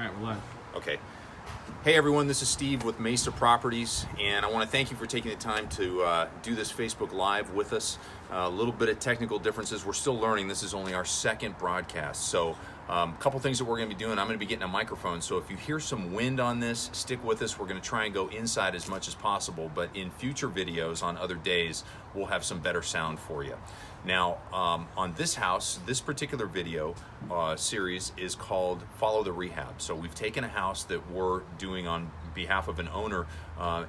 right, we're live. Okay. Hey everyone, this is Steve with Mesa Properties, and I want to thank you for taking the time to do this Facebook Live with us. A little bit of technical differences. We're still learning. This is only our second broadcast. So a couple things that we're going to be doing. I'm going to be getting a microphone, so if you hear some wind on this, stick with us. We're going to try and go inside as much as possible, but in future videos on other days, we'll have some better sound for you. Now, on this house, this particular video series is called Follow the Rehab. So we've taken a house that we're doing on behalf of an owner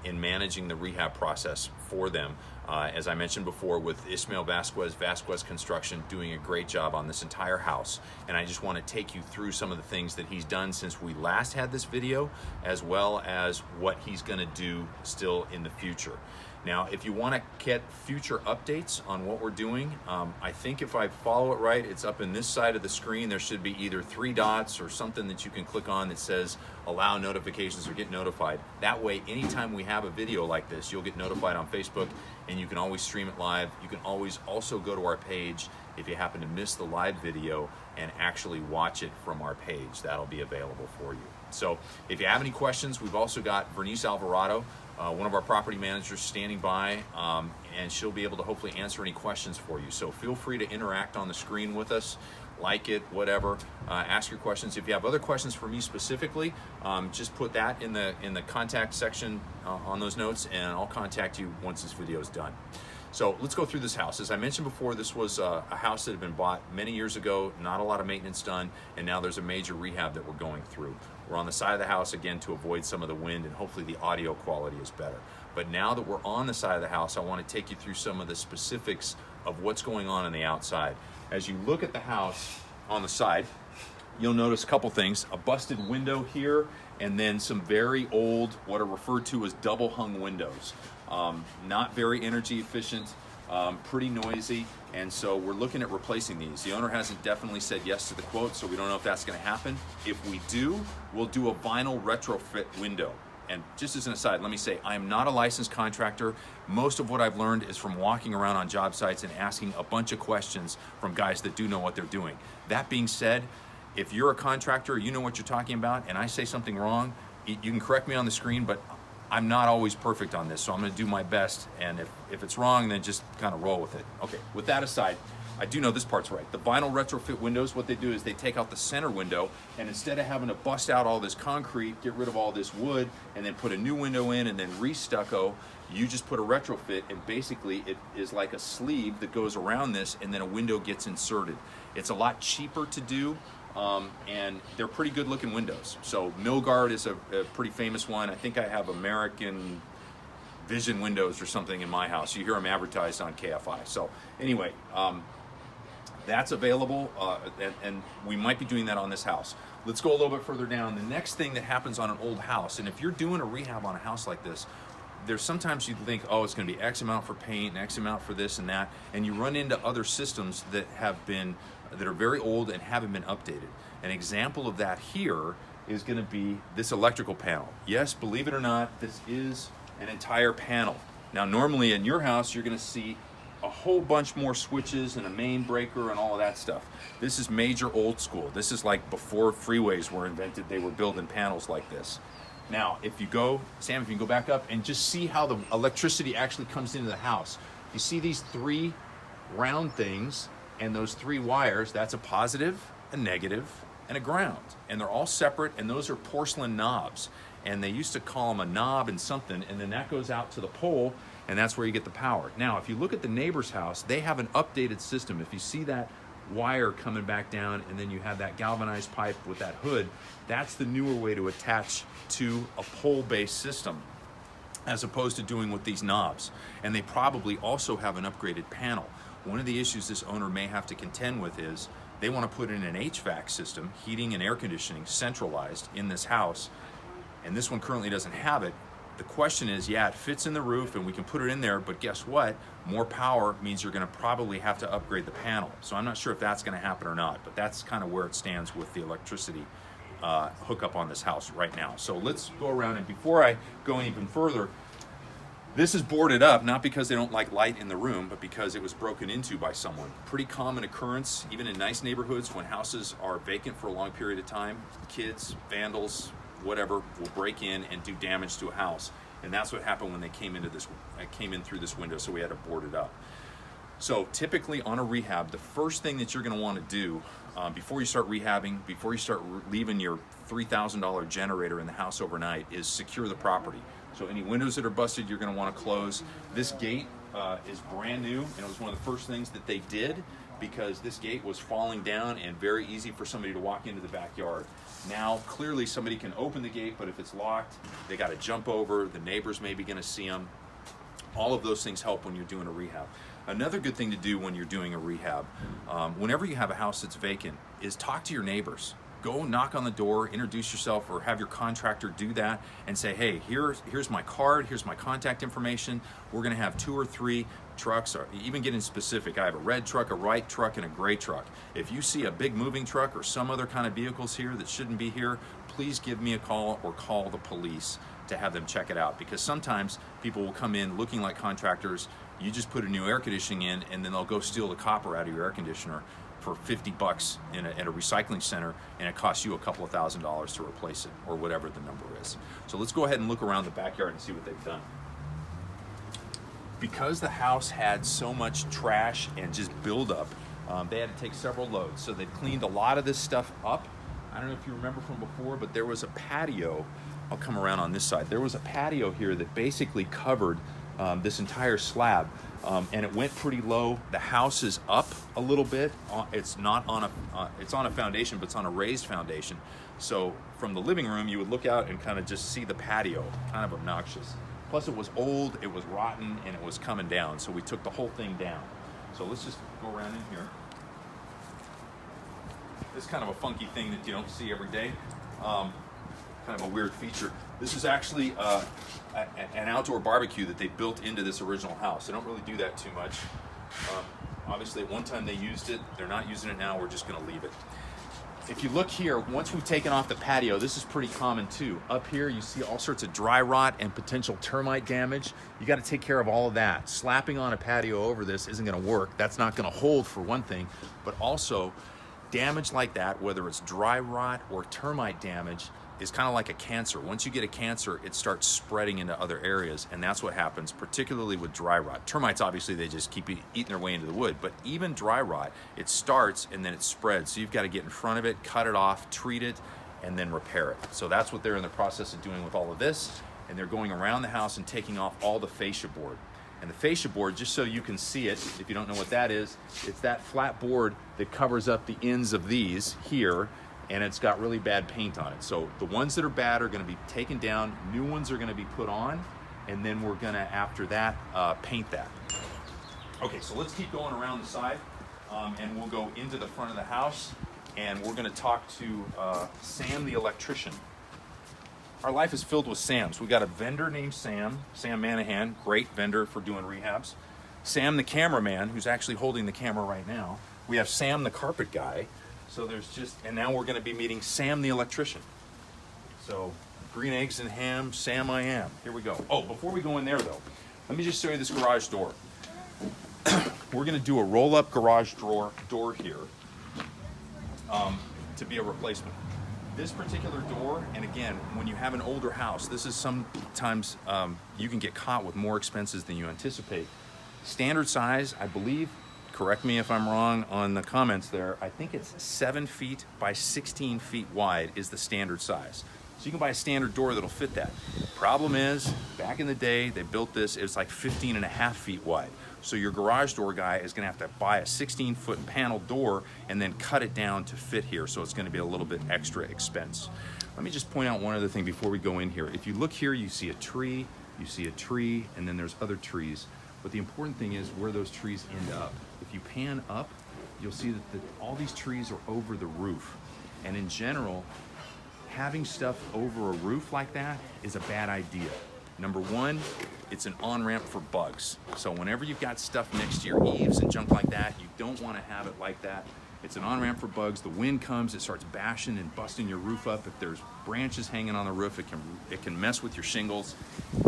in managing the rehab process for them. As I mentioned before, with Ismael Vasquez Construction doing a great job on this entire house. And I just want to take you through some of the things that he's done since we last had this video, as well as what he's going to do still in the future. Now, if you want to get future updates on what we're doing, I think if I follow it right, it's up in this side of the screen. There should be either 3 dots or something that you can click on that says allow notifications or get notified. That way, anytime we have a video like this, you'll get notified on Facebook, and you can always stream it live. You can always also go to our page if you happen to miss the live video and actually watch it from our page. That'll be available for you. So if you have any questions, we've also got Vernice Alvarado, one of our property managers, standing by, and she'll be able to hopefully answer any questions for you. So feel free to interact on the screen with us, like it, whatever, ask your questions. If you have other questions for me specifically, just put that in the contact section on those notes, and I'll contact you once this video is done. So let's go through this house. As I mentioned before, this was a house that had been bought many years ago, not a lot of maintenance done, and now there's a major rehab that we're going through. We're on the side of the house, again, to avoid some of the wind, and hopefully the audio quality is better. But now that we're on the side of the house, I want to take you through some of the specifics of what's going on the outside. As you look at the house on the side, you'll notice a couple things. A busted window here, and then some very old, what are referred to as double hung windows. Not very energy efficient, pretty noisy, and so we're looking at replacing these. The owner hasn't definitely said yes to the quote, so we don't know if that's going to happen. If we do, we'll do a vinyl retrofit window. And just as an aside, let me say, I am not a licensed contractor. Most of what I've learned is from walking around on job sites and asking a bunch of questions from guys that do know what they're doing. That being said, if you're a contractor, you know what you're talking about, and I say something wrong, you can correct me on the screen, but I'm not always perfect on this, so I'm going to do my best, and if it's wrong, then just kind of roll with it. Okay, with that aside, I do know this part's right. The vinyl retrofit windows, what they do is they take out the center window, and instead of having to bust out all this concrete, get rid of all this wood, and then put a new window in and then re-stucco, you just put a retrofit, and basically it is like a sleeve that goes around this, and then a window gets inserted. It's a lot cheaper to do. And they're pretty good looking windows. So Milgard is a pretty famous one. I think I have American Vision windows or something in my house. You hear them advertised on KFI. So anyway, that's available, and we might be doing that on this house. Let's go a little bit further down. The next thing that happens on an old house, and if you're doing a rehab on a house like this, there's sometimes you think, oh, it's going to be X amount for paint and X amount for this and that, and you run into other systems that are very old and haven't been updated. An example of that here is going to be this electrical panel. Yes, believe it or not, this is an entire panel. Now, normally in your house, you're going to see a whole bunch more switches and a main breaker and all of that stuff. This is major old school. This is like before freeways were invented, they were building panels like this. Now, if you go, Sam, if you can go back up and just see how the electricity actually comes into the house. You see these 3 round things, and those 3 wires, that's a positive, a negative, and a ground. And they're all separate, and those are porcelain knobs. And they used to call them a knob and something, and then that goes out to the pole, and that's where you get the power. Now, if you look at the neighbor's house, they have an updated system. If you see that wire coming back down, and then you have that galvanized pipe with that hood, that's the newer way to attach to a pole-based system, as opposed to doing with these knobs. And they probably also have an upgraded panel. One of the issues this owner may have to contend with is they want to put in an HVAC system, heating and air conditioning, centralized in this house, and this one currently doesn't have it. The question is, yeah, it fits in the roof and we can put it in there, but guess what? More power means you're going to probably have to upgrade the panel. So I'm not sure if that's going to happen or not, but that's kind of where it stands with the electricity hookup on this house right now. So let's go around, and before I go even further, This is boarded up, not because they don't like light in the room, but because it was broken into by someone. Pretty common occurrence, even in nice neighborhoods, when houses are vacant for a long period of time. Kids, vandals, whatever, will break in and do damage to a house. And that's what happened when they came in through this window, so we had to board it up. So typically on a rehab, the first thing that you're going to want to do before you start rehabbing, before you start leaving your $3,000 generator in the house overnight, is secure the property. So any windows that are busted, you're going to want to close. This gate is brand new, and it was one of the first things that they did, because this gate was falling down and very easy for somebody to walk into the backyard. Now, clearly somebody can open the gate, but if it's locked, they got to jump over. The neighbors may be going to see them. All of those things help when you're doing a rehab. Another good thing to do when you're doing a rehab, whenever you have a house that's vacant, is talk to your neighbors. Go knock on the door, introduce yourself, or have your contractor do that and say, hey, here's my card, here's my contact information. We're going to have 2 or 3 trucks, or even getting specific. I have a red truck, a white truck, and a gray truck. If you see a big moving truck or some other kind of vehicles here that shouldn't be here, please give me a call or call the police to have them check it out, because sometimes people will come in looking like contractors. You just put a new air conditioning in, and then they'll go steal the copper out of your air conditioner for $50 at a recycling center, and it costs you a couple of $1,000s to replace it, or whatever the number is. So let's go ahead and look around the backyard and see what they've done. Because the house had so much trash and just buildup, they had to take several loads. So they cleaned a lot of this stuff up. I don't know if you remember from before, but there was a patio. I'll come around on this side. There was a patio here that basically covered this entire slab, and it went pretty low. The house is up a little bit. It's not on it's on a foundation, but it's on a raised foundation. So from the living room, you would look out and kind of just see the patio, kind of obnoxious. Plus it was old, it was rotten, and it was coming down. So we took the whole thing down. So let's just go around in here. This is kind of a funky thing that you don't see every day. Kind of a weird feature. This is actually an outdoor barbecue that they built into this original house. They don't really do that too much. Obviously at one time they used it. They're not using it now. We're just going to leave it. If you look here, once we've taken off the patio, this is pretty common too. Up here you see all sorts of dry rot and potential termite damage. You got to take care of all of that. Slapping on a patio over this isn't going to work. That's not going to hold, for one thing, but also damage like that, whether it's dry rot or termite damage, is kind of like a cancer. Once you get a cancer, it starts spreading into other areas, and that's what happens, particularly with dry rot. Termites, obviously, they just keep eating their way into the wood, but even dry rot, it starts and then it spreads. So you've got to get in front of it, cut it off, treat it, and then repair it. So that's what they're in the process of doing with all of this, and they're going around the house and taking off all the fascia board. And the fascia board, just so you can see it, if you don't know what that is, it's that flat board that covers up the ends of these here, and it's got really bad paint on it. So the ones that are bad are going to be taken down, new ones are going to be put on, and then we're going to, after that, paint that. Okay, so let's keep going around the side, and we'll go into the front of the house, and we're going to talk to Sam the electrician. Our life is filled with Sams. We got a vendor named Sam Manahan, great vendor for doing rehabs. Sam the cameraman, who's actually holding the camera right now. We have Sam the carpet guy. So there's and now we're going to be meeting Sam the electrician. So green eggs and ham, Sam I am. Here we go. Oh, before we go in there though, let me just show you this garage door. We're going to do a roll-up garage door here to be a replacement. This particular door, and again, when you have an older house, this is sometimes you can get caught with more expenses than you anticipate. Standard size, I believe, correct me if I'm wrong on the comments there, I think it's 7 feet by 16 feet wide is the standard size. So you can buy a standard door that'll fit that. Problem is, back in the day, they built this, it was like 15.5 feet wide. So your garage door guy is gonna have to buy a 16-foot panel door and then cut it down to fit here, so it's gonna be a little bit extra expense. Let me just point out one other thing before we go in here. If you look here, you see a tree, and then there's other trees. But the important thing is where those trees end up. If you pan up, you'll see that all these trees are over the roof. And in general, having stuff over a roof like that is a bad idea. Number one, it's an on-ramp for bugs. So whenever you've got stuff next to your eaves and junk like that, you don't want to have it like that. It's an on-ramp for bugs. The wind comes, it starts bashing and busting your roof up. If there's branches hanging on the roof, it can mess with your shingles.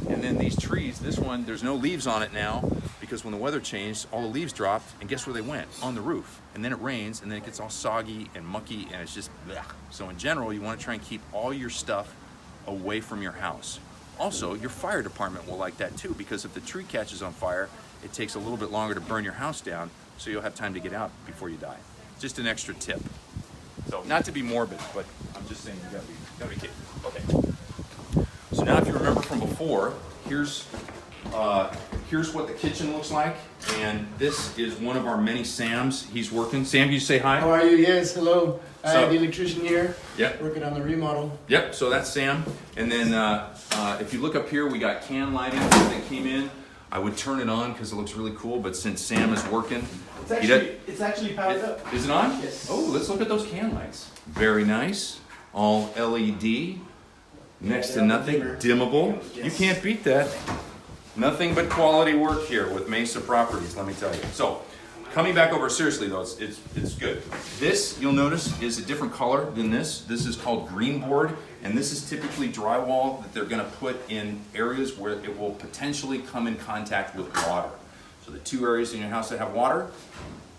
And then these trees, this one, there's no leaves on it now because when the weather changed, all the leaves dropped, and guess where they went? On the roof. And then it rains, and then it gets all soggy and mucky, and it's just blech. So in general, you want to try and keep all your stuff away from your house. Also, your fire department will like that too, because if the tree catches on fire, it takes a little bit longer to burn your house down, so you'll have time to get out before you die. Just an extra tip. So not to be morbid, but I'm just saying you gotta be careful. Okay. So now if you remember from before, here's what the kitchen looks like, and this is one of our many Sams. He's working. Sam, can you say hi? How are you? Yes, hello. I So- have the electrician here. Yep. Working on the remodel. Yep, so that's Sam. And then if you look up here, we got can lighting that came in. I would turn it on because it looks really cool, but since Sam is working, It's actually powered up. Is it on? Yes. Oh, let's look at those can lights. Very nice. All LED. Next to nothing. Dimmable. Yes. You can't beat that. Nothing but quality work here with Mesa Properties, let me tell you. So, coming back over seriously though, it's good. This, you'll notice, is a different color than this. This is called green board, and this is typically drywall that they're gonna put in areas where it will potentially come in contact with water. So the two areas in your house that have water,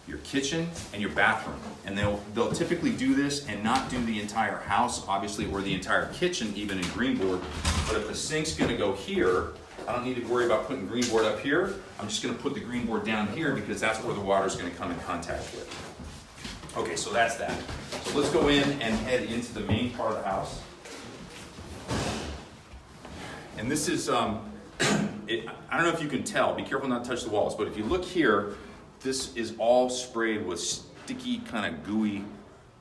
your kitchen and your bathroom. And they'll typically do this and not do the entire house, obviously, or the entire kitchen, even in green board. But if the sink's gonna go here, I don't need to worry about putting green board up here. I'm just gonna put the green board down here because that's where the water's gonna come in contact with. Okay, so that's that. So let's go in and head into the main part of the house. And this is, I don't know if you can tell, be careful not to touch the walls, but if you look here, this is all sprayed with sticky, kind of gooey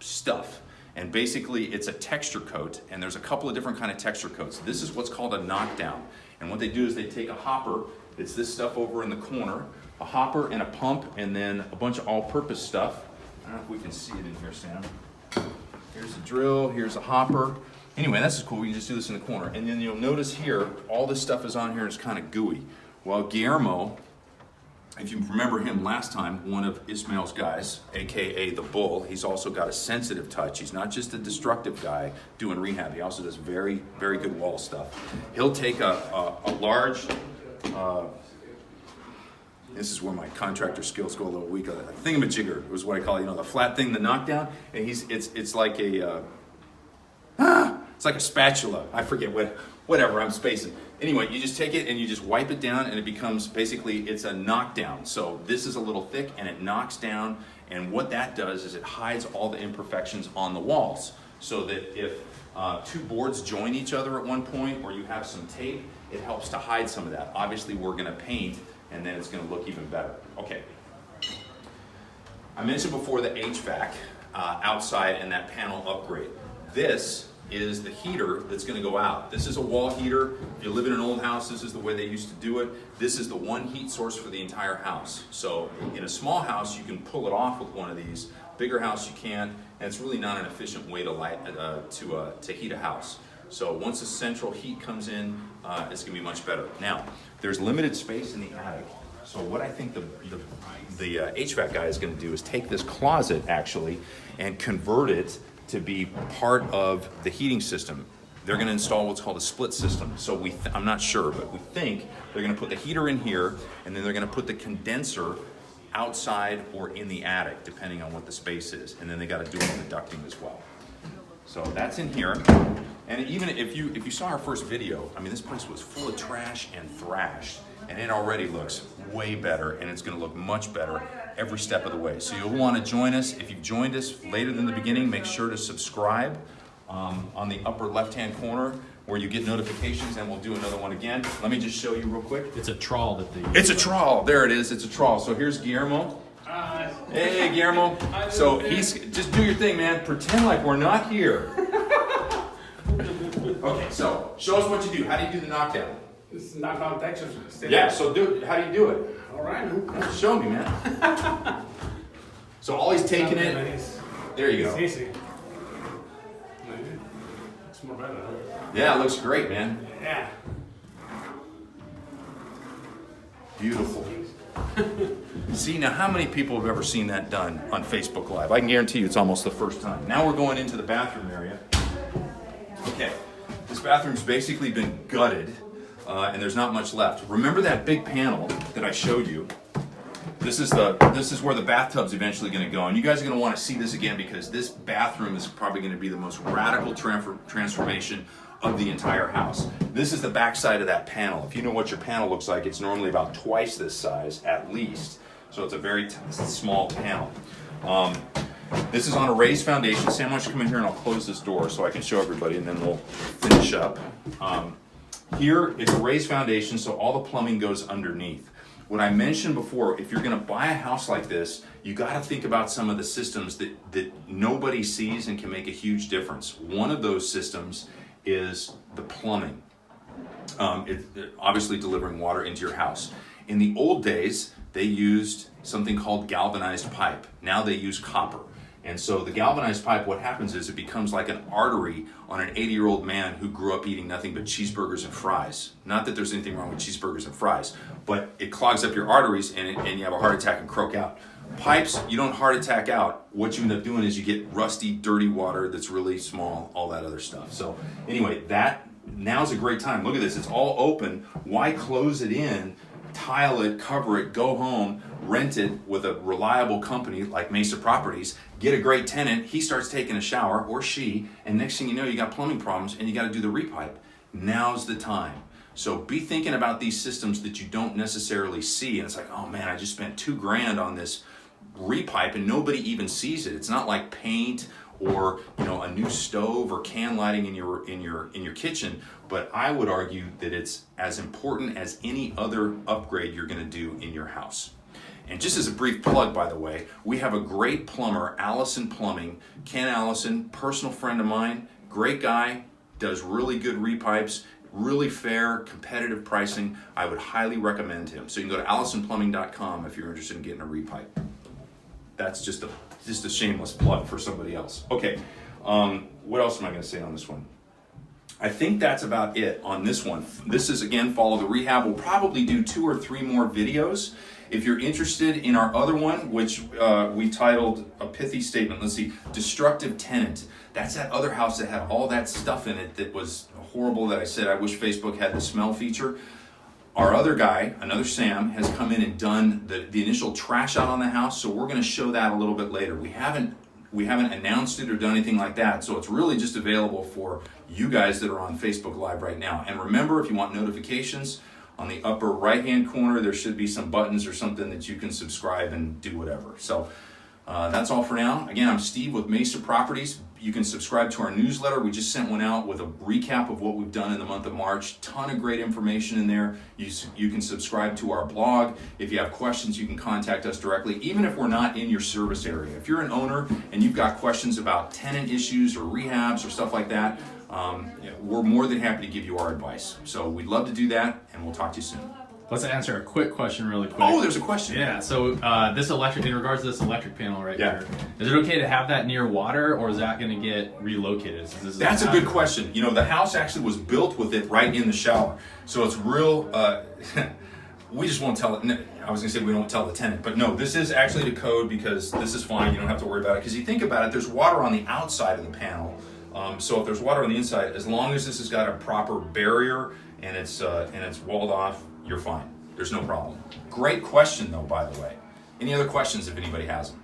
stuff. And basically it's a texture coat, and there's a couple of different kind of texture coats. This is what's called a knockdown. And what they do is they take a hopper, it's this stuff over in the corner, a hopper and a pump, and then a bunch of all-purpose stuff. I don't know if we can see it in here, Sam. Here's a drill, here's a hopper. Anyway, this is cool, we can just do this in the corner. And then you'll notice here, all this stuff is on here, it's kind of gooey. Well, Guillermo, if you remember him last time, one of Ismail's guys, AKA the Bull, he's also got a sensitive touch. He's not just a destructive guy doing rehab, he also does very, very good wall stuff. He'll take a large, this is where my contractor skills go a little weak, a thingamajigger was what I call it, you know, the flat thing, the knockdown, and it's like a, it's like a spatula. I forget whatever, I'm spacing. Anyway, you just take it and you just wipe it down and it becomes, basically, it's a knockdown. So this is a little thick and it knocks down, and what that does is it hides all the imperfections on the walls. So that if two boards join each other at one point, or you have some tape, it helps to hide some of that. Obviously, we're gonna paint and then it's gonna look even better. Okay. I mentioned before the HVAC outside and that panel upgrade. This is the heater that's going to go out. This is a wall heater. If you live in an old house, this is the way they used to do it. This is the one heat source for the entire house. So in a small house, you can pull it off with one of these. Bigger house, you can't, and it's really not an efficient way to light to heat a house. So once the central heat comes in, it's going to be much better. Now, there's limited space in the attic. So what I think the HVAC guy is going to do is take this closet, actually, and convert it to be part of the heating system. They're going to install what's called a split system. So I'm not sure, but we think they're going to put the heater in here, and then they're going to put the condenser outside or in the attic, depending on what the space is. And then they got to do all the ducting as well. So that's in here. And even if you saw our first video, I mean, this place was full of trash and thrash, and it already looks way better, and it's going to look much better every step of the way. So you'll want to join us. If you've joined us later than the beginning, make sure to subscribe on the upper left-hand corner where you get notifications, and we'll do another one again. Let me just show you real quick. It's a trawl that they use. It's a trawl. There it is. It's a trawl. So here's Guillermo. Hey, Guillermo. So he's just do your thing, man. Pretend like we're not here. Okay, so show us what you do. How do you do the knockdown? This is knockout texture. Yeah, so how do you do it? All right. Show me, man. So all he's taking it. There you go. It's easy. It's more better, huh? Yeah, it looks great, man. Yeah. Beautiful. See, now how many people have ever seen that done on Facebook Live? I can guarantee you it's almost the first time. Now we're going into the bathroom area. Okay, this bathroom's basically been gutted, and there's not much left. Remember that big panel that I showed you? This is where the bathtub's eventually going to go, and you guys are going to want to see this again because this bathroom is probably going to be the most radical transformation of the entire house. This is the back side of that panel. If you know what your panel looks like, it's normally about twice this size at least. So it's a very small panel. This is on a raised foundation. Sam, why don't you come in here and I'll close this door so I can show everybody and then we'll finish up. Here it's a raised foundation, so all the plumbing goes underneath. What I mentioned before, if you're going to buy a house like this, you got to think about some of the systems that nobody sees and can make a huge difference. One of those systems is the plumbing. Obviously delivering water into your house. In the old days, they used something called galvanized pipe. Now they use copper. And so the galvanized pipe, what happens is it becomes like an artery on an 80-year-old man who grew up eating nothing but cheeseburgers and fries. Not that there's anything wrong with cheeseburgers and fries, but it clogs up your arteries and you have a heart attack and croak out. Pipes, you don't heart attack out. What you end up doing is you get rusty, dirty water that's really small, all that other stuff. So anyway, now's a great time. Look at this, it's all open. Why close it in, tile it, cover it, go home, rent it with a reliable company like Mesa Properties, get a great tenant, he starts taking a shower, or she, and next thing you know, you got plumbing problems and you got to do the repipe. Now's the time. So be thinking about these systems that you don't necessarily see, and it's like, oh man, I just spent $2,000 on this repipe and nobody even sees it. It's not like paint or a new stove or can lighting in your kitchen, but I would argue that it's as important as any other upgrade you're going to do in your house. And just as a brief plug, by the way, we have a great plumber, Allison Plumbing. Ken Allison, personal friend of mine, great guy, does really good repipes, really fair, competitive pricing. I would highly recommend him. So you can go to AllisonPlumbing.com if you're interested in getting a repipe. That's just a shameless plug for somebody else. Okay, what else am I going to say on this one? I think that's about it on this one. This is, again, Follow the Rehab. We'll probably do 2 or 3 more videos. If you're interested in our other one, which we titled A Pithy Statement, let's see, Destructive Tenant. That's that other house that had all that stuff in it that was horrible that I said I wish Facebook had the smell feature. Our other guy, another Sam, has come in and done the initial trash out on the house, so we're going to show that a little bit later. We haven't announced it or done anything like that, so it's really just available for you guys that are on Facebook Live right now. And remember, if you want notifications, on the upper right-hand corner, there should be some buttons or something that you can subscribe and do whatever. So that's all for now. Again, I'm Steve with Mesa Properties. You can subscribe to our newsletter. We just sent one out with a recap of what we've done in the month of March. Ton of great information in there. You can subscribe to our blog. If you have questions, you can contact us directly, even if we're not in your service area. If you're an owner and you've got questions about tenant issues or rehabs or stuff like that, we're more than happy to give you our advice. So we'd love to do that, and we'll talk to you soon. Let's answer a quick question really quick. Oh, there's a question. Yeah, so in regards to this electric panel right here, is it okay to have that near water, or is that going to get relocated? That's a good question. The house actually was built with it right in the shower. So it's real, we just won't tell it. I was going to say we don't tell the tenant, but no, this is actually the code because this is fine. You don't have to worry about it. Because you think about it, there's water on the outside of the panel. So if there's water on the inside, as long as this has got a proper barrier and it's walled off, you're fine. There's no problem. Great question, though, by the way. Any other questions if anybody has them?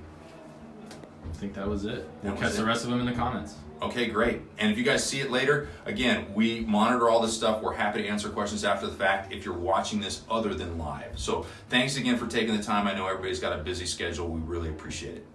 I think that was it. We'll catch the rest of them in the comments. Okay, great. And if you guys see it later, again, we monitor all this stuff. We're happy to answer questions after the fact if you're watching this other than live. So thanks again for taking the time. I know everybody's got a busy schedule. We really appreciate it.